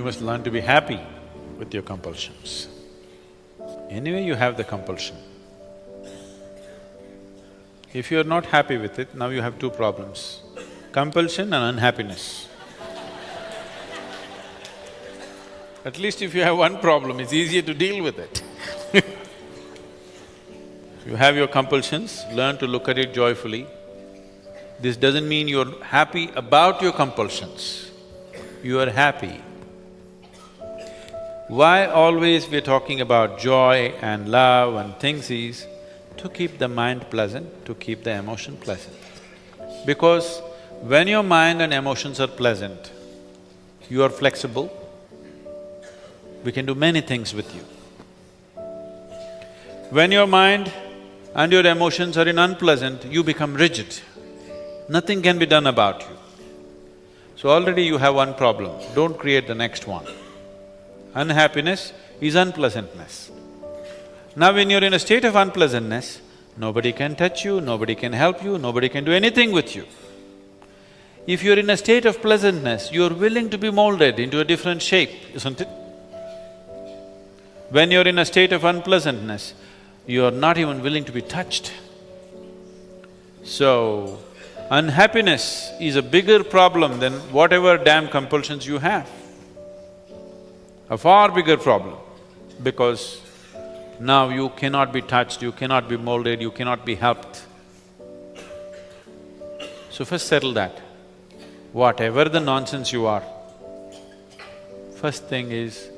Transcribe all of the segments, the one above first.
must learn to be happy with your compulsions. Anyway, you have the compulsion. If you're not happy with it, now you have two problems, compulsion and unhappiness. At least if you have one problem, it's easier to deal with it. You have your compulsions, learn to look at it joyfully. This doesn't mean you're happy about your compulsions, you are happy. Why always we're talking about joy and love and things is to keep the mind pleasant, to keep the emotion pleasant. Because when your mind and emotions are pleasant, you are flexible, we can do many things with you. When your mind and your emotions are in unpleasant, you become rigid. Nothing can be done about you. So already you have one problem, don't create the next one. Unhappiness is unpleasantness. Now when you're in a state of unpleasantness, nobody can touch you, nobody can help you, nobody can do anything with you. If you're in a state of pleasantness, you're willing to be molded into a different shape, isn't it? When you're in a state of unpleasantness, you're not even willing to be touched. So, unhappiness is a bigger problem than whatever damn compulsions you have. A far bigger problem, because now you cannot be touched, you cannot be molded, you cannot be helped. So first settle that. Whatever the nonsense you are, first thing is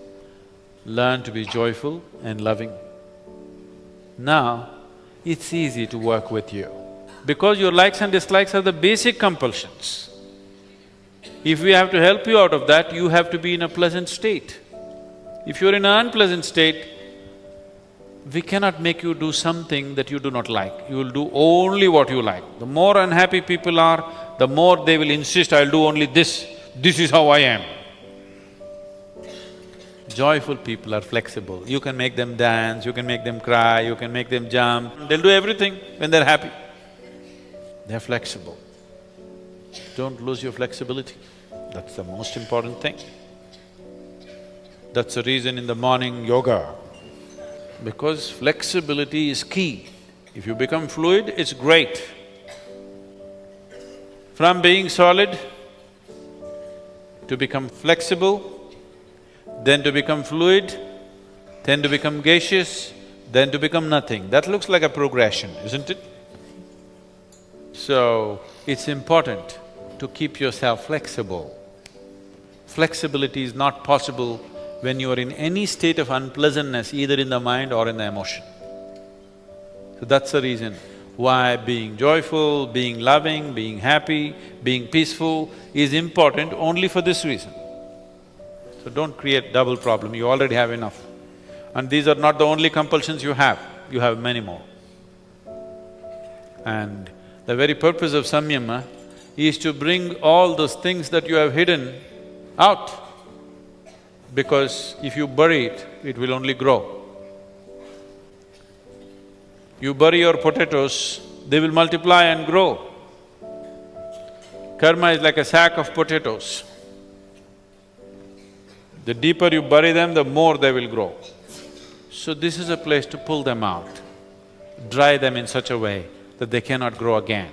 learn to be joyful and loving. Now, it's easy to work with you, because your likes and dislikes are the basic compulsions. If we have to help you out of that, you have to be in a pleasant state. If you're in an unpleasant state, we cannot make you do something that you do not like. You will do only what you like. The more unhappy people are, the more they will insist, I'll do only this is how I am. Joyful people are flexible. You can make them dance, you can make them cry, you can make them jump. They'll do everything when they're happy. They're flexible. Don't lose your flexibility. That's the most important thing. That's the reason in the morning yoga, because flexibility is key. If you become fluid, it's great. From being solid to become flexible, then to become fluid, then to become gaseous, then to become nothing. That looks like a progression, isn't it? So, it's important to keep yourself flexible. Flexibility is not possible when you are in any state of unpleasantness, either in the mind or in the emotion. So that's the reason why being joyful, being loving, being happy, being peaceful is important only for this reason. So don't create double problem, you already have enough. And these are not the only compulsions you have many more. And the very purpose of samyama is to bring all those things that you have hidden out. Because if you bury it, it will only grow. You bury your potatoes, they will multiply and grow. Karma is like a sack of potatoes. The deeper you bury them, the more they will grow. So this is a place to pull them out, dry them in such a way that they cannot grow again.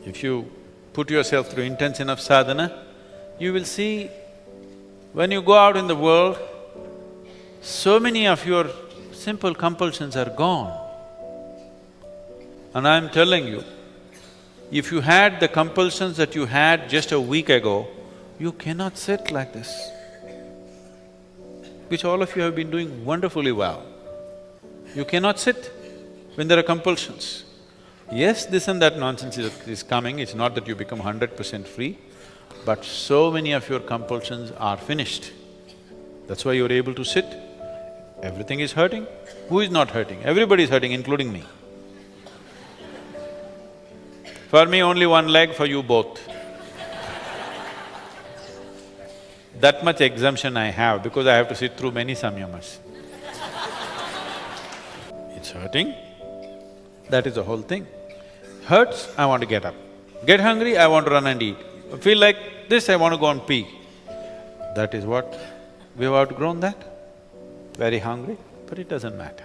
If you put yourself through intense enough sadhana, you will see when you go out in the world, so many of your simple compulsions are gone. And I'm telling you, if you had the compulsions that you had just a week ago, you cannot sit like this, which all of you have been doing wonderfully well. You cannot sit when there are compulsions. Yes, this and that nonsense is coming, it's not that you become 100% free, but so many of your compulsions are finished. That's why you're able to sit. Everything is hurting. Who is not hurting? Everybody is hurting, including me. For me, only one leg, for you both. That much exemption I have because I have to sit through many samyamas. It's hurting, that is the whole thing. Hurts, I want to get up. Get hungry, I want to run and eat. Feel like this, I want to go and pee. That is what… we've outgrown that. Very hungry, but it doesn't matter.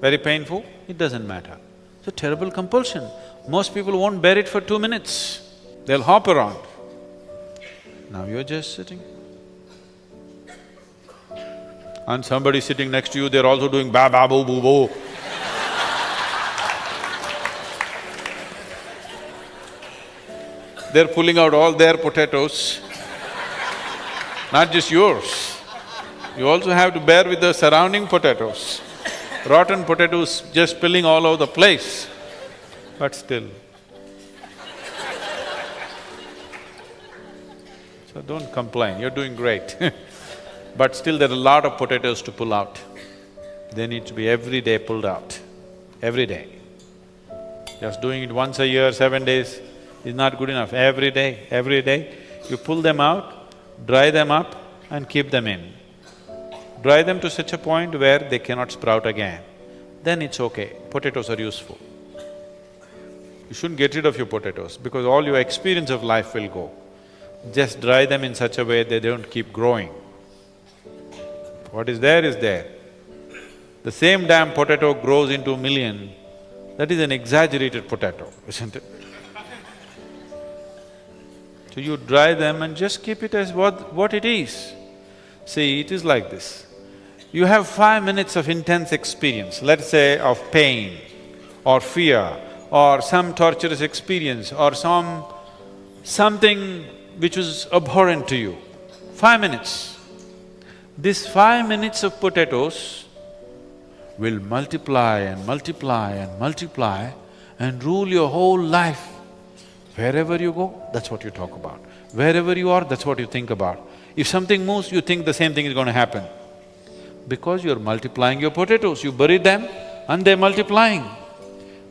Very painful, it doesn't matter. It's a terrible compulsion. Most people won't bear it for 2 minutes. They'll hop around. Now you're just sitting. And somebody sitting next to you, they're also doing ba ba boo boo boo. They're pulling out all their potatoes, not just yours. You also have to bear with the surrounding potatoes. Rotten potatoes just spilling all over the place, but still. So don't complain, you're doing great but still there are a lot of potatoes to pull out. They need to be every day pulled out, every day. Just doing it once a year, 7 days is not good enough. Every day, you pull them out, dry them up and keep them in. Dry them to such a point where they cannot sprout again, then it's okay, potatoes are useful. You shouldn't get rid of your potatoes because all your experience of life will go. Just dry them in such a way they don't keep growing. What is there is there. The same damn potato grows into 1 million, that is an exaggerated potato, isn't it? So you dry them and just keep it as what it is. See, it is like this. You have 5 minutes of intense experience, let's say of pain or fear or some torturous experience or something which was abhorrent to you. 5 minutes. This 5 minutes of potatoes will multiply and multiply and multiply and rule your whole life. Wherever you go, that's what you talk about. Wherever you are, that's what you think about. If something moves, you think the same thing is going to happen. Because you're multiplying your potatoes, you bury them and they're multiplying.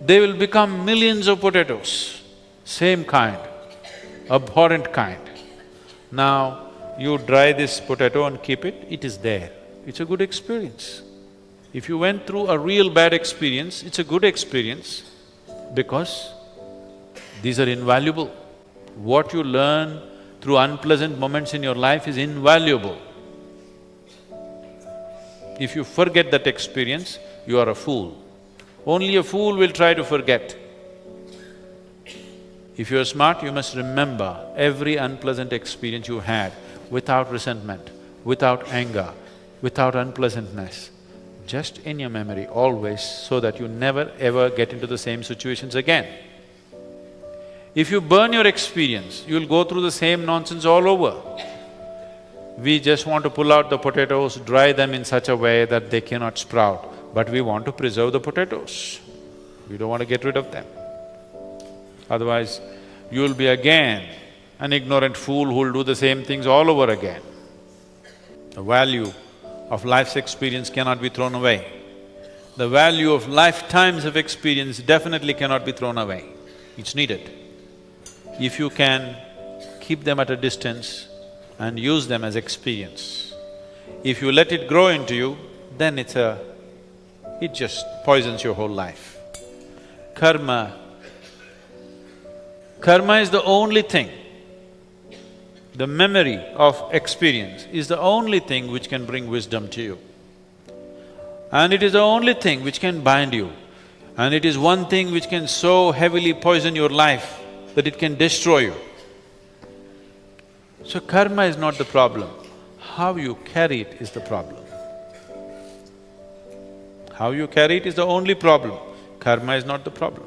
They will become millions of potatoes, same kind, abhorrent kind. Now, you dry this potato and keep it, it is there. It's a good experience. If you went through a real bad experience, it's a good experience because these are invaluable. What you learn through unpleasant moments in your life is invaluable. If you forget that experience, you are a fool. Only a fool will try to forget. If you're smart, you must remember every unpleasant experience you had without resentment, without anger, without unpleasantness, just in your memory always, so that you never ever get into the same situations again. If you burn your experience, you'll go through the same nonsense all over. We just want to pull out the potatoes, dry them in such a way that they cannot sprout, but we want to preserve the potatoes. We don't want to get rid of them. Otherwise, you'll be again an ignorant fool who'll do the same things all over again. The value of life's experience cannot be thrown away. The value of lifetimes of experience definitely cannot be thrown away. It's needed. If you can keep them at a distance and use them as experience. If you let it grow into you, then it just poisons your whole life. Karma is the only thing, the memory of experience is the only thing which can bring wisdom to you. And it is the only thing which can bind you. And it is one thing which can so heavily poison your life that it can destroy you. So karma is not the problem, how you carry it is the problem. How you carry it is the only problem, karma is not the problem.